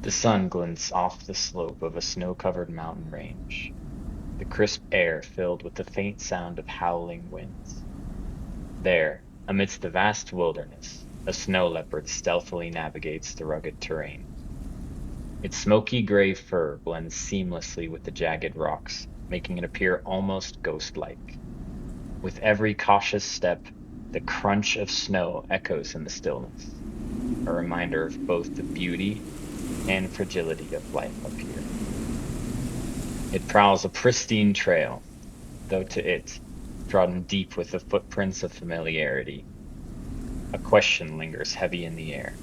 The sun glints off the slope of a snow-covered mountain range, the crisp air filled with the faint sound of howling winds. There, amidst the vast wilderness, a snow leopard stealthily navigates the rugged terrain. Its smoky gray fur blends seamlessly with the jagged rocks, making it appear almost ghost-like. With every cautious step, the crunch of snow echoes in the stillness, a reminder of both the beauty and fragility of life up here. It prowls a pristine trail, though to it, trodden deep with the footprints of familiarity. A question lingers heavy in the air.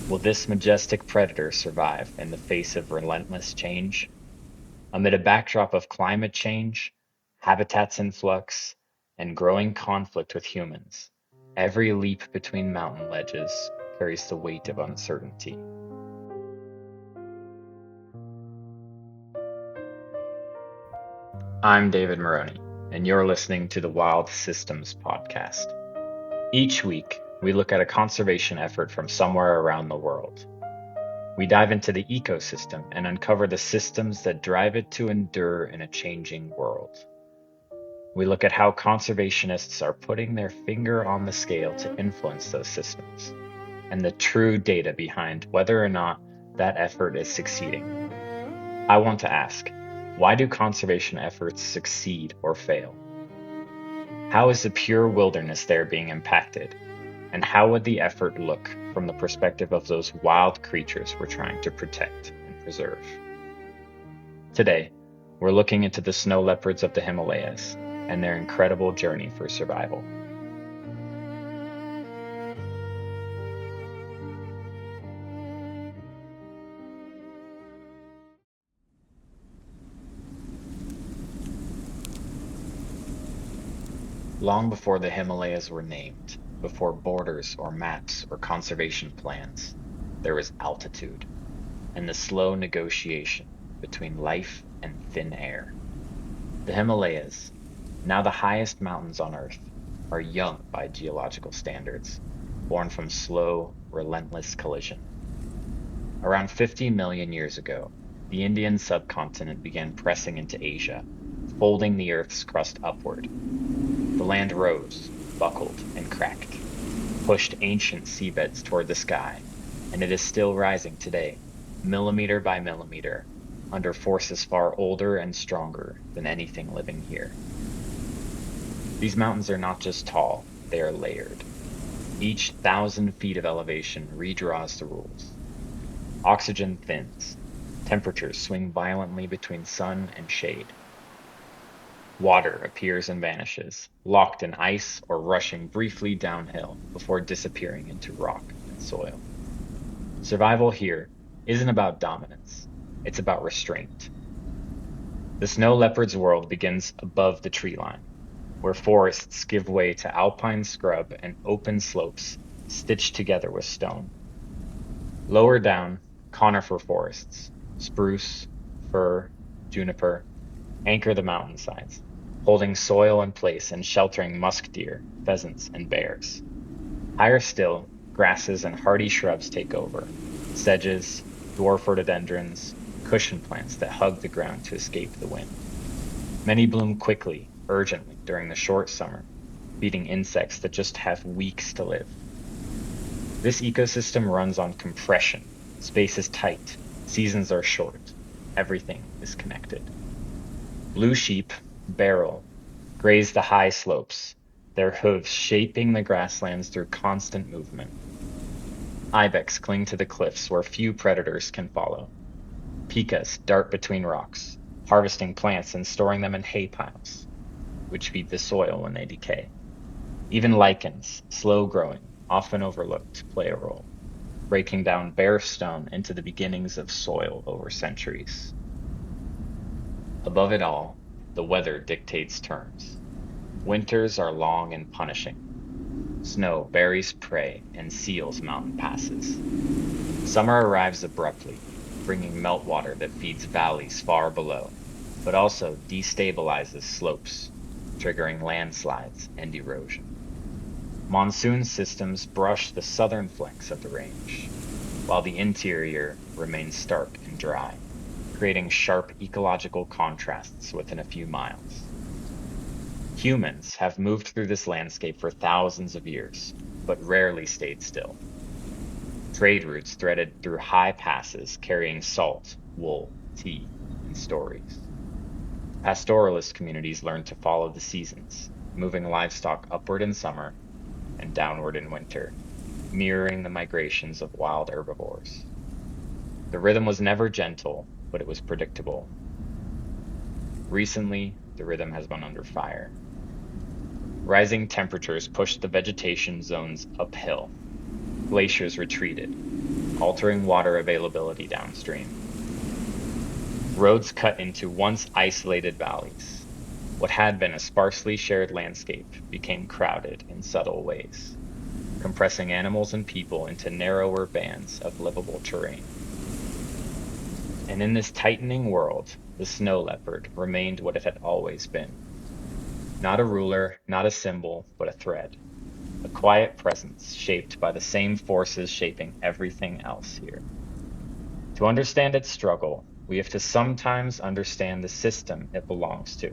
Will this majestic predator survive in the face of relentless change? Amid a backdrop of climate change, habitats in flux, and growing conflict with humans, every leap between mountain ledges carries the weight of uncertainty. I'm David Maroney, and you're listening to the Wild Systems Podcast. Each week, we look at a conservation effort from somewhere around the world. We dive into the ecosystem and uncover the systems that drive it to endure in a changing world. We look at how conservationists are putting their finger on the scale to influence those systems, and the true data behind whether or not that effort is succeeding. I want to ask, why do conservation efforts succeed or fail? How is the pure wilderness there being impacted? And how would the effort look from the perspective of those wild creatures we're trying to protect and preserve? Today, we're looking into the snow leopards of the Himalayas and their incredible journey for survival. Long before the Himalayas were named, before borders or maps or conservation plans, there was altitude and the slow negotiation between life and thin air. The Himalayas, now the highest mountains on Earth, are young by geological standards, born from slow, relentless collision. Around 50 million years ago, the Indian subcontinent began pressing into Asia, folding the Earth's crust upward. The land rose, buckled, and cracked, pushed ancient seabeds toward the sky, and it is still rising today, millimeter by millimeter, under forces far older and stronger than anything living here. These mountains are not just tall, they are layered. Each 1,000 feet of elevation redraws the rules. Oxygen thins, temperatures swing violently between sun and shade. Water appears and vanishes, locked in ice or rushing briefly downhill before disappearing into rock and soil. Survival here isn't about dominance, it's about restraint. The snow leopard's world begins above the tree line, where forests give way to alpine scrub and open slopes stitched together with stone. Lower down, conifer forests, spruce, fir, juniper, anchor the mountainsides, holding soil in place and sheltering musk deer, pheasants, and bears. Higher still, grasses and hardy shrubs take over, sedges, dwarf rhododendrons, cushion plants that hug the ground to escape the wind. Many bloom quickly, urgently during the short summer, feeding insects that just have weeks to live. This ecosystem runs on compression. Space is tight, seasons are short, everything is connected. Blue sheep, barrel, graze the high slopes, their hooves shaping the grasslands through constant movement. Ibex cling to the cliffs where few predators can follow. Pikas dart between rocks, harvesting plants and storing them in hay piles, which feed the soil when they decay. Even lichens, slow growing, often overlooked, play a role, breaking down bare stone into the beginnings of soil over centuries. Above it all, the weather dictates terms. Winters are long and punishing. Snow buries prey and seals mountain passes. Summer arrives abruptly, bringing meltwater that feeds valleys far below, but also destabilizes slopes, triggering landslides and erosion. Monsoon systems brush the southern flanks of the range. while the interior remains stark and dry, creating sharp ecological contrasts within a few miles. Humans have moved through this landscape for thousands of years, but rarely stayed still. Trade routes threaded through high passes carrying salt, wool, tea, and stories. Pastoralist communities learned to follow the seasons, moving livestock upward in summer and downward in winter, mirroring the migrations of wild herbivores. The rhythm was never gentle, but it was predictable. Recently, the rhythm has been under fire. Rising temperatures pushed the vegetation zones uphill. Glaciers retreated, altering water availability downstream. Roads cut into once isolated valleys. What had been a sparsely shared landscape became crowded in subtle ways, compressing animals and people into narrower bands of livable terrain. And in this tightening world, the snow leopard remained what it had always been. Not a ruler, not a symbol, but a thread. A quiet presence shaped by the same forces shaping everything else here. To understand its struggle, we have to sometimes understand the system it belongs to,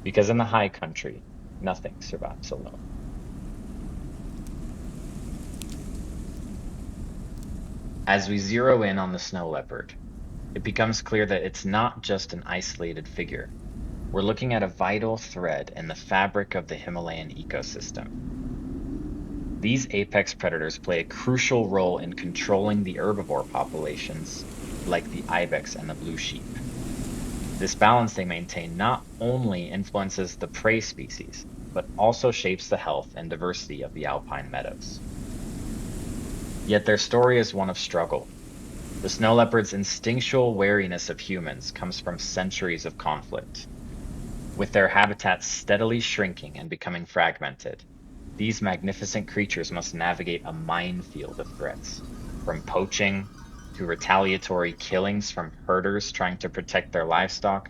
because in the high country, nothing survives alone. As we zero in on the snow leopard, it becomes clear that it's not just an isolated figure. We're looking at a vital thread in the fabric of the Himalayan ecosystem. These apex predators play a crucial role in controlling the herbivore populations, like the ibex and the blue sheep. This balance they maintain not only influences the prey species, but also shapes the health and diversity of the alpine meadows. Yet their story is one of struggle. The snow leopard's instinctual wariness of humans comes from centuries of conflict. With their habitats steadily shrinking and becoming fragmented, these magnificent creatures must navigate a minefield of threats, from poaching to retaliatory killings from herders trying to protect their livestock,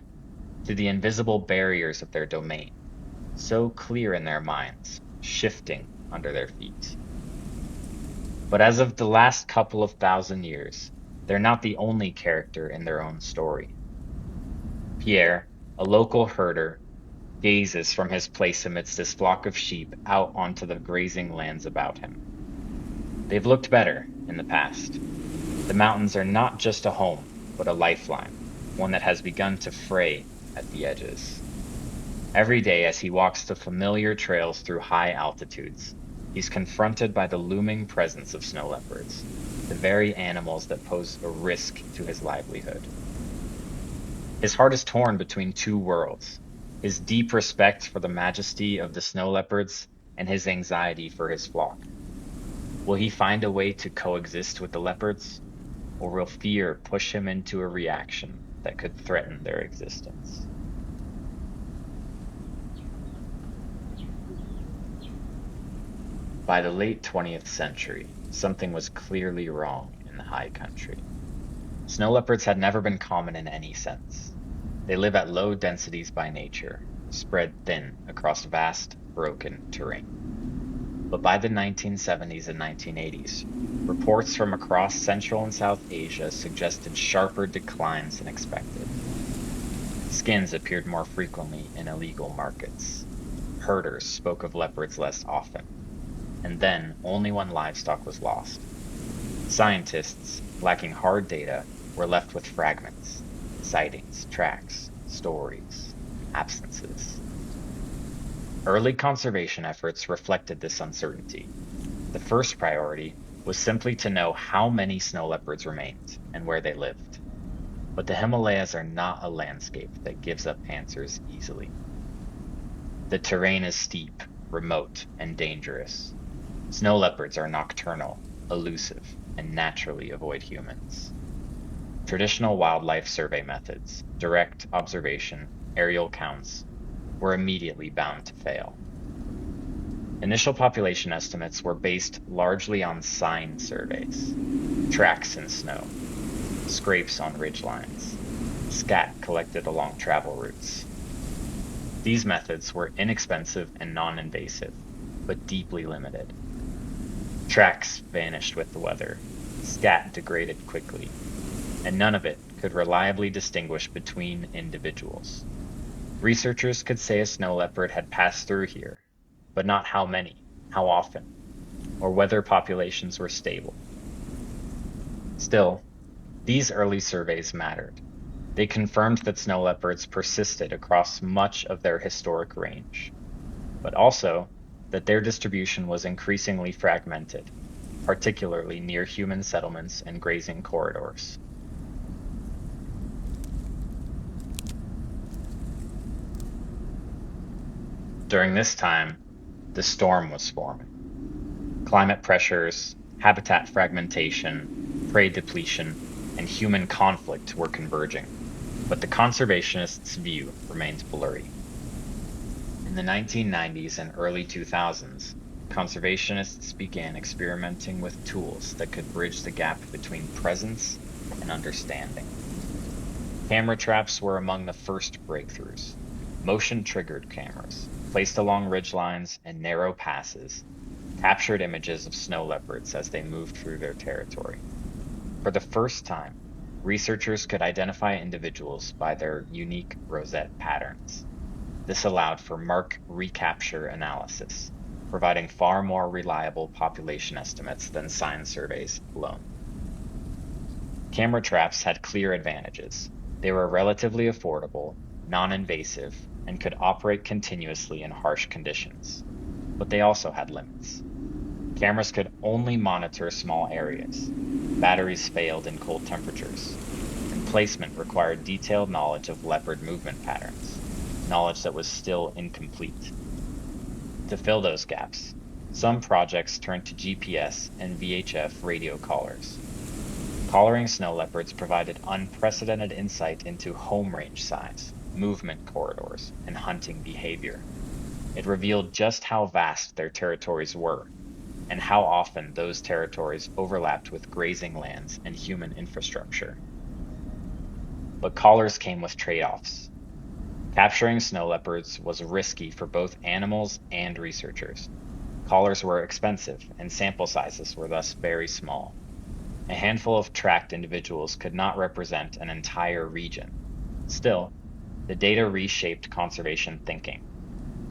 to the invisible barriers of their domain, so clear in their minds, shifting under their feet. But as of the last couple of thousand years, they're not the only character in their own story. Pierre, a local herder, gazes from his place amidst his flock of sheep out onto the grazing lands about him. They've looked better in the past. The mountains are not just a home, but a lifeline, one that has begun to fray at the edges. Every day as he walks the familiar trails through high altitudes, he's confronted by the looming presence of snow leopards, the very animals that pose a risk to his livelihood. His heart is torn between two worlds, his deep respect for the majesty of the snow leopards and his anxiety for his flock. Will he find a way to coexist with the leopards, or will fear push him into a reaction that could threaten their existence? By the late 20th century, something was clearly wrong in the high country. Snow leopards had never been common in any sense. They live at low densities by nature, spread thin across vast, broken terrain. But by the 1970s and 1980s, reports from across Central and South Asia suggested sharper declines than expected. Skins appeared more frequently in illegal markets. Herders spoke of leopards less often, and then only when livestock was lost. Scientists, lacking hard data, were left with fragments, sightings, tracks, stories, absences. Early conservation efforts reflected this uncertainty. The first priority was simply to know how many snow leopards remained and where they lived. But the Himalayas are not a landscape that gives up answers easily. The terrain is steep, remote, and dangerous. Snow leopards are nocturnal, elusive, and naturally avoid humans. Traditional wildlife survey methods, direct observation, aerial counts, were immediately bound to fail. Initial population estimates were based largely on sign surveys, tracks in snow, scrapes on ridgelines, scat collected along travel routes. These methods were inexpensive and non-invasive, but deeply limited. Tracks vanished with the weather. scat degraded quickly, and none of it could reliably distinguish between individuals. Researchers could say a snow leopard had passed through here, but not how many, how often, or whether populations were stable. Still, these early surveys mattered. They confirmed that snow leopards persisted across much of their historic range, but also that their distribution was increasingly fragmented, particularly near human settlements and grazing corridors. During this time, the storm was forming. Climate pressures, habitat fragmentation, prey depletion, and human conflict were converging, but the conservationists' view remained blurry. In the 1990s and early 2000s, conservationists began experimenting with tools that could bridge the gap between presence and understanding. Camera traps were among the first breakthroughs. Motion-triggered cameras, placed along ridgelines and narrow passes, captured images of snow leopards as they moved through their territory. For the first time, researchers could identify individuals by their unique rosette patterns. This allowed for mark recapture analysis, providing far more reliable population estimates than sign surveys alone. Camera traps had clear advantages. They were relatively affordable, non-invasive, and could operate continuously in harsh conditions. But they also had limits. Cameras could only monitor small areas. Batteries failed in cold temperatures, and placement required detailed knowledge of leopard movement patterns, knowledge that was still incomplete. To fill those gaps, some projects turned to GPS and VHF radio collars. Collaring snow leopards provided unprecedented insight into home range size, movement corridors, and hunting behavior. It revealed just how vast their territories were, and how often those territories overlapped with grazing lands and human infrastructure. But collars came with trade-offs. Capturing snow leopards was risky for both animals and researchers. Collars were expensive, and sample sizes were thus very small. A handful of tracked individuals could not represent an entire region. Still, the data reshaped conservation thinking.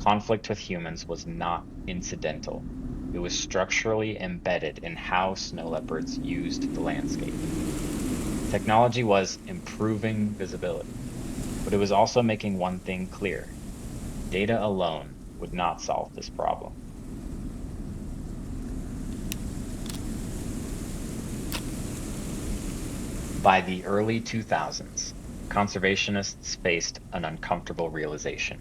Conflict with humans was not incidental. It was structurally embedded in how snow leopards used the landscape. Technology was improving visibility, but it was also making one thing clear. Data alone would not solve this problem. By the early 2000s, conservationists faced an uncomfortable realization.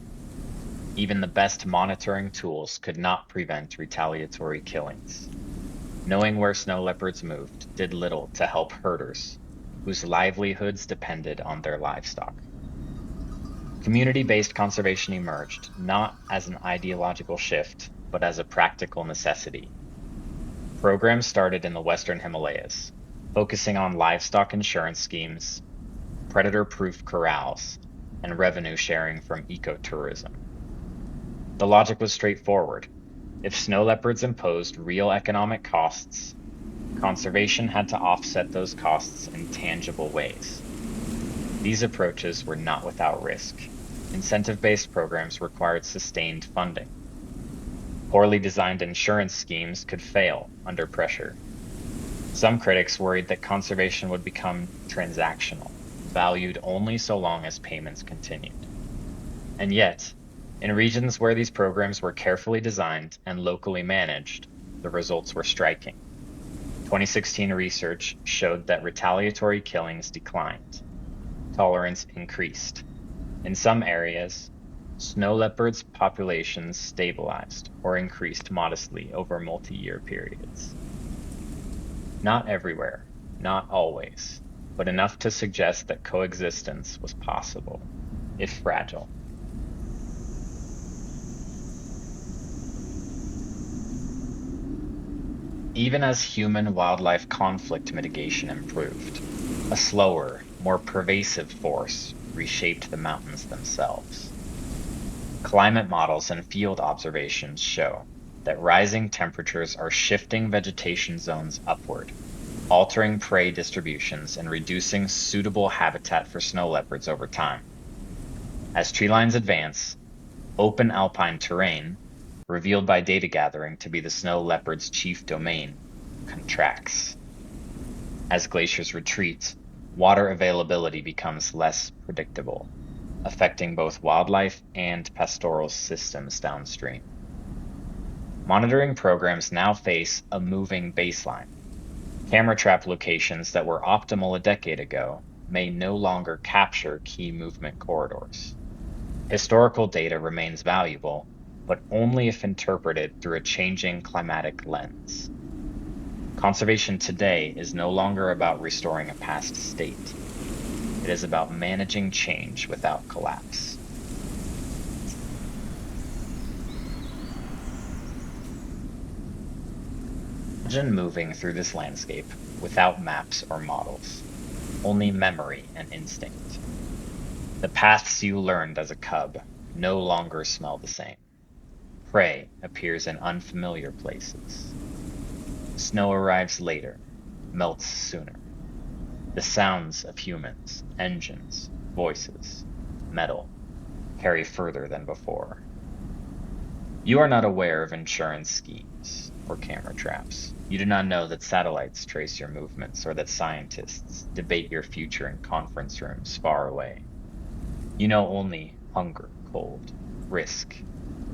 Even the best monitoring tools could not prevent retaliatory killings. Knowing where snow leopards moved did little to help herders, whose livelihoods depended on their livestock. Community-based conservation emerged not as an ideological shift, but as a practical necessity. Programs started in the Western Himalayas, focusing on livestock insurance schemes, predator-proof corrals, and revenue sharing from ecotourism. The logic was straightforward. If snow leopards imposed real economic costs, conservation had to offset those costs in tangible ways. These approaches were not without risk. Incentive-based programs required sustained funding. Poorly designed insurance schemes could fail under pressure. Some critics worried that conservation would become transactional, valued only so long as payments continued. And yet, in regions where these programs were carefully designed and locally managed, the results were striking. 2016 research showed that retaliatory killings declined. Tolerance increased. In some areas, snow leopards' populations stabilized or increased modestly over multi-year periods. Not everywhere, not always, but enough to suggest that coexistence was possible, if fragile. Even as human-wildlife conflict mitigation improved, a slower, more pervasive force reshaped the mountains themselves. Climate models and field observations show that rising temperatures are shifting vegetation zones upward. altering prey distributions and reducing suitable habitat for snow leopards over time. As tree lines advance, open alpine terrain, revealed by data gathering to be the snow leopard's chief domain, contracts. As glaciers retreat, water availability becomes less predictable, affecting both wildlife and pastoral systems downstream. Monitoring programs now face a moving baseline. Camera trap locations that were optimal a decade ago may no longer capture key movement corridors. Historical data remains valuable, but only if interpreted through a changing climatic lens. Conservation today is no longer about restoring a past state. It is about managing change without collapse. Imagine moving through this landscape without maps or models, only memory and instinct. The paths you learned as a cub no longer smell the same. Prey appears in unfamiliar places. Snow arrives later, melts sooner. The sounds of humans, engines, voices, metal, carry further than before. You are not aware of insurance schemes or camera traps. You do not know that satellites trace your movements or that scientists debate your future in conference rooms far away. You know only hunger, cold, risk,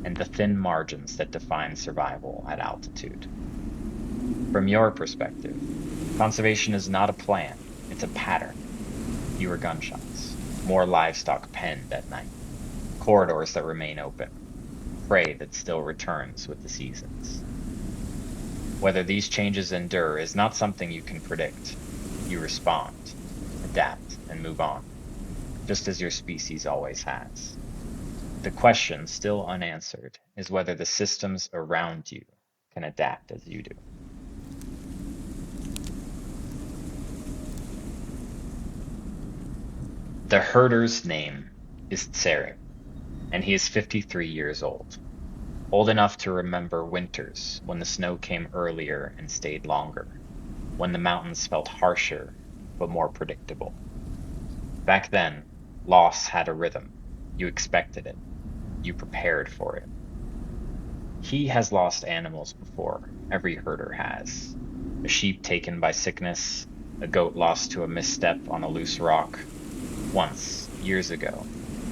and the thin margins that define survival at altitude. From your perspective, conservation is not a plan, it's a pattern. Fewer gunshots, more livestock penned at night, corridors that remain open, prey that still returns with the seasons. Whether these changes endure is not something you can predict. You respond, adapt, and move on, just as your species always has. The question still unanswered is whether the systems around you can adapt as you do. The herder's name is Tsering, and he is 53 years old enough to remember winters when the snow came earlier and stayed longer, when the mountains felt harsher but more predictable. Back then, loss had a rhythm. You expected it. You prepared for it. He has lost animals before. Every herder has. A sheep taken by sickness, a goat lost to a misstep on a loose rock. Once, years ago,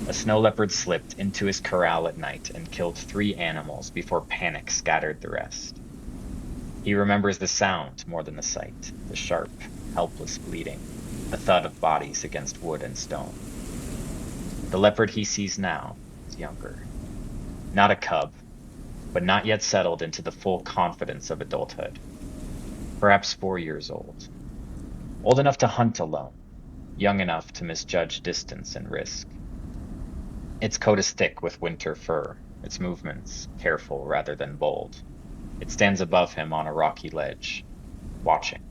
a snow leopard slipped into his corral at night and killed 3 animals before panic scattered the rest. He remembers the sound more than the sight, the sharp, helpless bleeding, the thud of bodies against wood and stone. The leopard he sees now is younger. Not a cub, but not yet settled into the full confidence of adulthood. Perhaps 4 years old. Old enough to hunt alone, young enough to misjudge distance and risk. Its coat is thick with winter fur, its movements careful rather than bold. It stands above him on a rocky ledge, watching.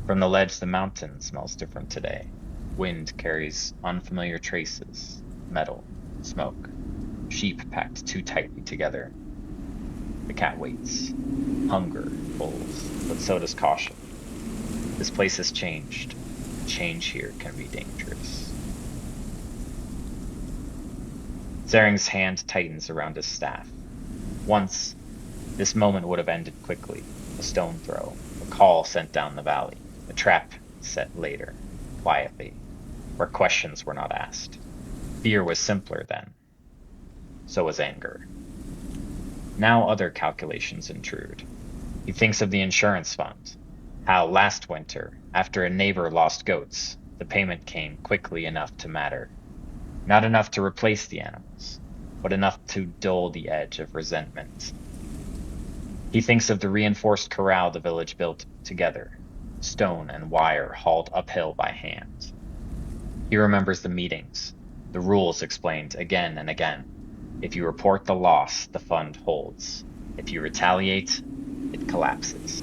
From the ledge, the mountain smells different today. Wind carries unfamiliar traces, metal, smoke, sheep packed too tightly together. The cat waits. Hunger pulls, but so does caution. This place has changed. Change here can be dangerous. Tsering's hand tightens around his staff. Once, this moment would have ended quickly. A stone throw, a call sent down the valley, a trap set later, quietly, where questions were not asked. Fear was simpler then. So was anger. Now other calculations intrude. He thinks of the insurance fund. How last winter, after a neighbor lost goats, the payment came quickly enough to matter. Not enough to replace the animals, but enough to dull the edge of resentment. He thinks of the reinforced corral the village built together, stone and wire hauled uphill by hand. He remembers the meetings, the rules explained again and again. If you report the loss, the fund holds. If you retaliate, it collapses.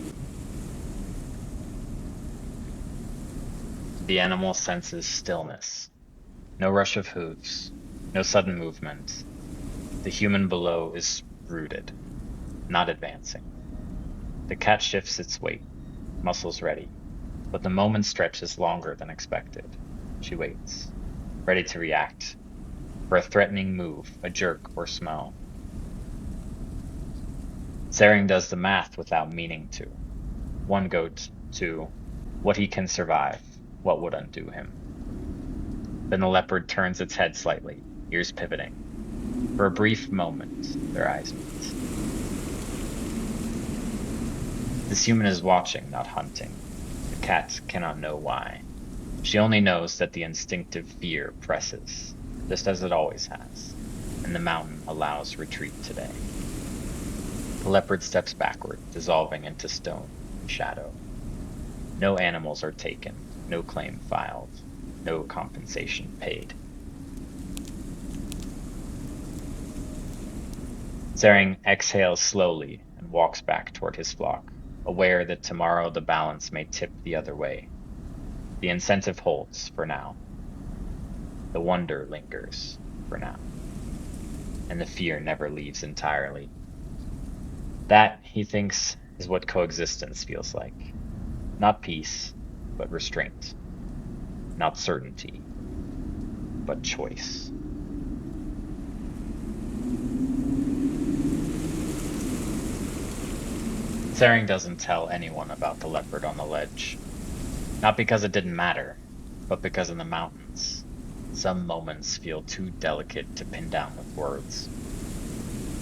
The animal senses stillness. No rush of hooves, no sudden movement. The human below is rooted, not advancing. The cat shifts its weight, muscles ready, but the moment stretches longer than expected. She waits, ready to react, for a threatening move, a jerk or smell. Tsering does the math without meaning to. One goat, two, what he can survive, what would undo him. Then the leopard turns its head slightly, ears pivoting. For a brief moment, their eyes meet. This human is watching, not hunting. The cat cannot know why. She only knows that the instinctive fear presses, just as it always has, and the mountain allows retreat today. The leopard steps backward, dissolving into stone and shadow. No animals are taken, no claim filed, no compensation paid. Tsering exhales slowly and walks back toward his flock, aware that tomorrow the balance may tip the other way. The incentive holds for now. The wonder lingers for now. And the fear never leaves entirely. That, he thinks, is what coexistence feels like. Not peace, but restraint. Not certainty, but choice. Tsering doesn't tell anyone about the leopard on the ledge. Not because it didn't matter, but because in the mountains, some moments feel too delicate to pin down with words.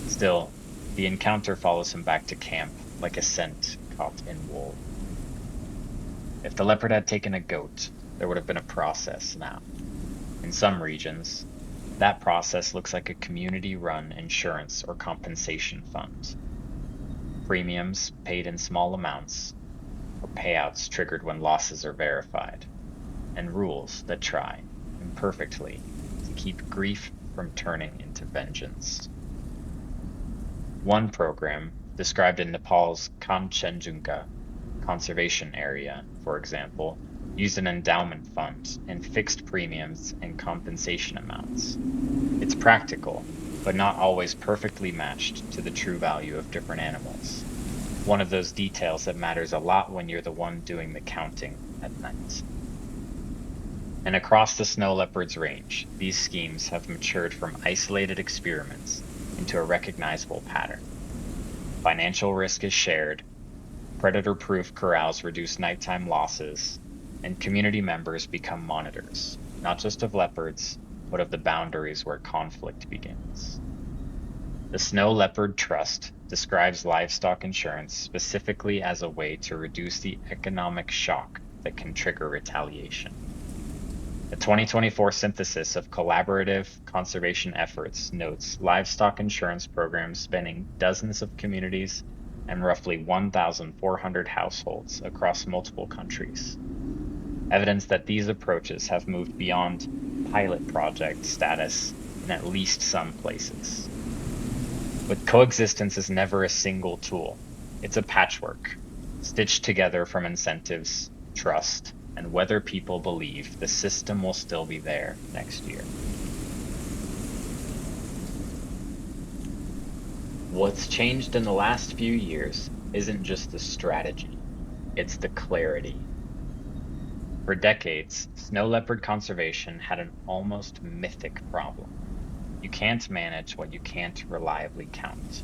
Still, the encounter follows him back to camp like a scent caught in wool. If the leopard had taken a goat, there would have been a process now. In some regions, that process looks like a community-run insurance or compensation fund. Premiums paid in small amounts, or payouts triggered when losses are verified, and rules that try, imperfectly, to keep grief from turning into vengeance. One program, described in Nepal's Kanchenjunga conservation area, for example, used an endowment fund and fixed premiums and compensation amounts. It's practical, but not always perfectly matched to the true value of different animals. One of those details that matters a lot when you're the one doing the counting at night. And across the snow leopard's range, these schemes have matured from isolated experiments into a recognizable pattern. Financial risk is shared, predator-proof corrals reduce nighttime losses, and community members become monitors, not just of leopards, but of the boundaries where conflict begins. The Snow Leopard Trust describes livestock insurance specifically as a way to reduce the economic shock that can trigger retaliation. A 2024 synthesis of collaborative conservation efforts notes livestock insurance programs spanning dozens of communities and roughly 1,400 households across multiple countries. Evidence that these approaches have moved beyond pilot project status in at least some places. But coexistence is never a single tool. It's a patchwork, stitched together from incentives, trust, and whether people believe the system will still be there next year. What's changed in the last few years isn't just the strategy, it's the clarity. For decades, snow leopard conservation had an almost mythic problem. You can't manage what you can't reliably count.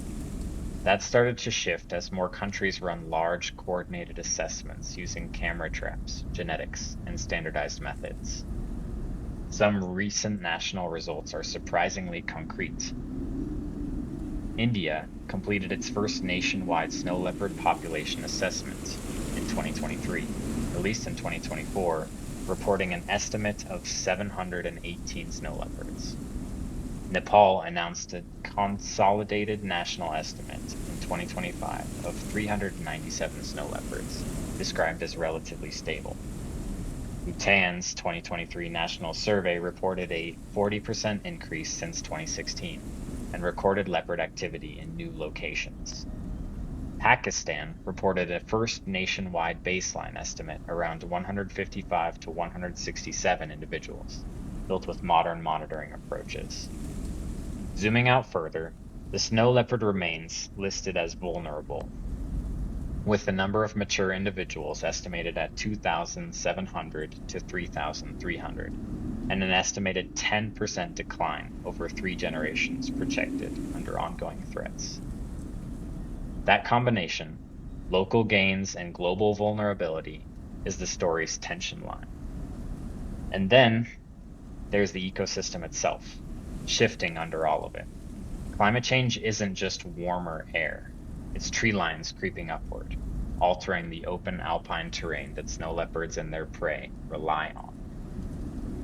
That started to shift as more countries run large, coordinated assessments using camera traps, genetics, and standardized methods. Some recent national results are surprisingly concrete. India completed its first nationwide snow leopard population assessment in 2023, released in 2024, reporting an estimate of 718 snow leopards. Nepal announced a consolidated national estimate in 2025 of 397 snow leopards, described as relatively stable. Bhutan's 2023 national survey reported a 40% increase since 2016 and recorded leopard activity in new locations. Pakistan reported a first nationwide baseline estimate around 155 to 167 individuals, built with modern monitoring approaches. Zooming out further, the snow leopard remains listed as vulnerable. with the number of mature individuals estimated at 2,700 to 3,300, and an estimated 10% decline over 3 generations projected under ongoing threats. That combination, local gains and global vulnerability, is the story's tension line. And then there's the ecosystem itself, shifting under all of it. Climate change isn't just warmer air, it's tree lines creeping upward, altering the open alpine terrain that snow leopards and their prey rely on.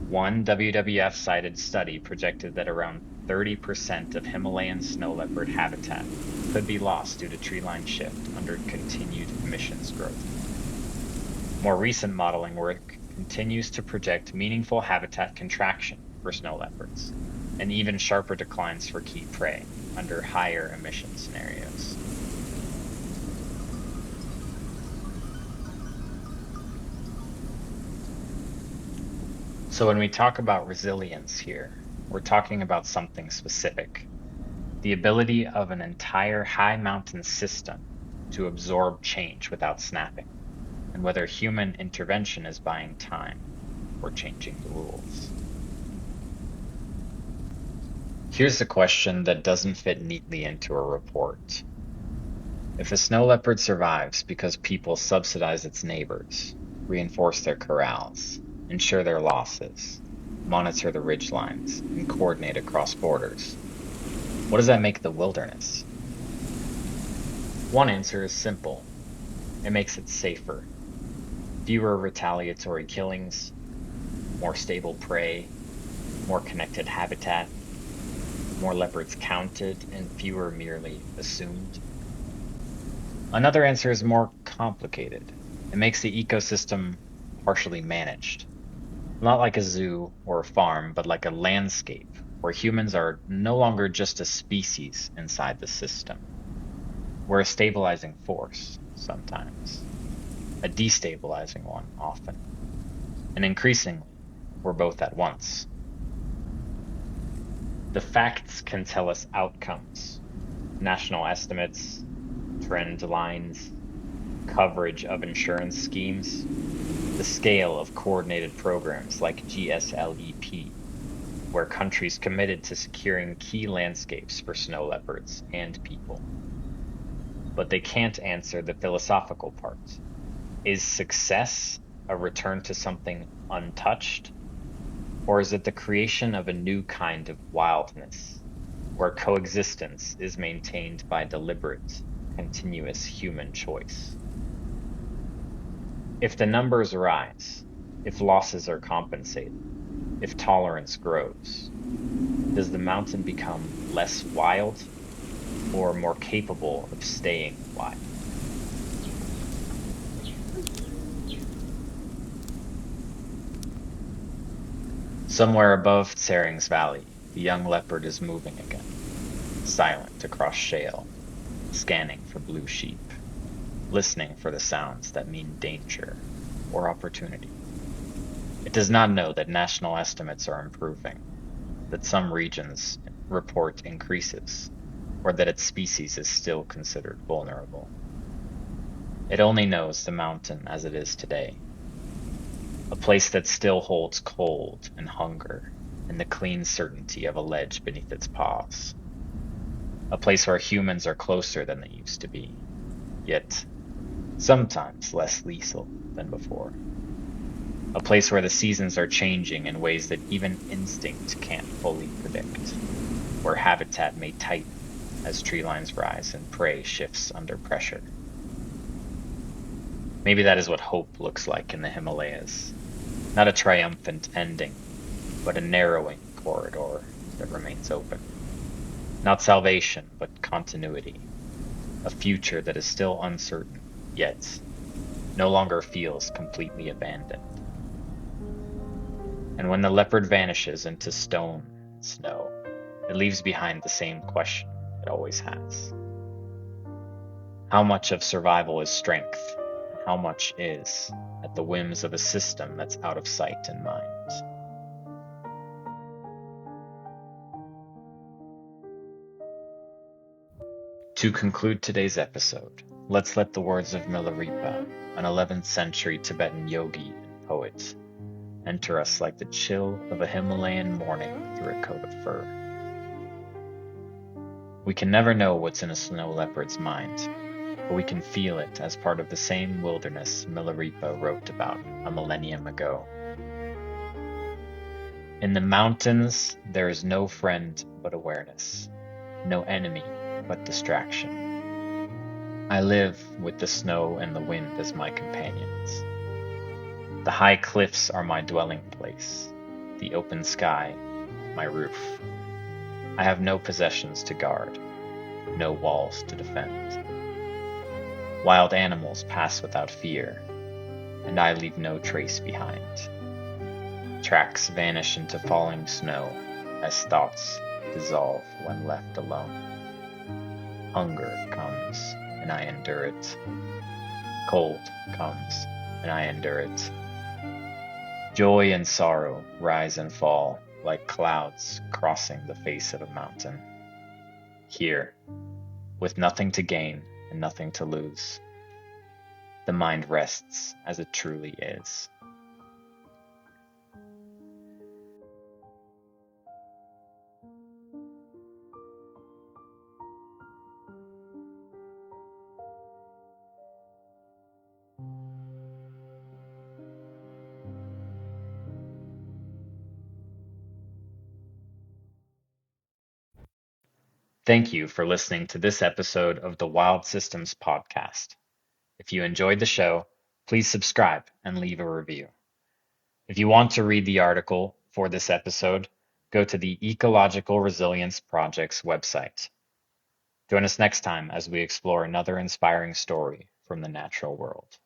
One WWF-cited study projected that around 30% of Himalayan snow leopard habitat could be lost due to tree line shift under continued emissions growth. More recent modeling work continues to project meaningful habitat contraction for snow leopards, and even sharper declines for key prey under higher emission scenarios. So when we talk about resilience here, we're talking about something specific. The ability of an entire high mountain system to absorb change without snapping, and whether human intervention is buying time or changing the rules. Here's a question that doesn't fit neatly into a report. If a snow leopard survives because people subsidize its neighbors, reinforce their corrals, ensure their losses, monitor the ridgelines, and coordinate across borders, what does that make the wilderness? One answer is simple. It makes it safer. Fewer retaliatory killings, more stable prey, more connected habitat, more leopards counted and fewer merely assumed. Another answer is more complicated. It makes the ecosystem partially managed. Not like a zoo or a farm, but like a landscape where humans are no longer just a species inside the system. We're a stabilizing force sometimes, a destabilizing one often, and increasingly, we're both at once. The facts can tell us outcomes, national estimates, trend lines, coverage of insurance schemes, the scale of coordinated programs like GSLEP, where countries committed to securing key landscapes for snow leopards and people. But they can't answer the philosophical part. Is success a return to something untouched? Or is it the creation of a new kind of wildness, where coexistence is maintained by deliberate, continuous human choice? If the numbers rise, if losses are compensated, if tolerance grows, does the mountain become less wild or more capable of staying wild? Somewhere above Tsering's valley, the young leopard is moving again, silent across shale, scanning for blue sheep, listening for the sounds that mean danger or opportunity. It does not know that national estimates are improving, that some regions report increases, or that its species is still considered vulnerable. It only knows the mountain as it is today, a place that still holds cold and hunger and the clean certainty of a ledge beneath its paws. A place where humans are closer than they used to be, yet sometimes less lethal than before. A place where the seasons are changing in ways that even instinct can't fully predict, where habitat may tighten as tree lines rise and prey shifts under pressure. Maybe that is what hope looks like in the Himalayas. Not a triumphant ending, but a narrowing corridor that remains open. Not salvation, but continuity. A future that is still uncertain, yet no longer feels completely abandoned. And when the leopard vanishes into stone and snow, it leaves behind the same question it always has. How much of survival is strength, and how much is at the whims of a system that's out of sight and mind? To conclude today's episode, Let's let the words of Milarepa, an 11th century Tibetan yogi and poet, enter us like the chill of a Himalayan morning through a coat of fur. We can never know what's in a snow leopard's mind, but we can feel it as part of the same wilderness Milarepa wrote about a millennium ago. In the mountains, there is no friend but awareness, no enemy but distraction. I live with the snow and the wind as my companions. The high cliffs are my dwelling place, the open sky, my roof. I have no possessions to guard, no walls to defend. Wild animals pass without fear, and I leave no trace behind. Tracks vanish into falling snow as thoughts dissolve when left alone. Hunger comes, and I endure it. Cold comes, and I endure it. Joy and sorrow rise and fall like clouds crossing the face of a mountain. Here, with nothing to gain and nothing to lose, the mind rests as it truly is. Thank you for listening to this episode of the Wild Systems Podcast. If you enjoyed the show, please subscribe and leave a review. If you want to read the article for this episode, go to the Ecological Resilience Project's website. Join us next time as we explore another inspiring story from the natural world.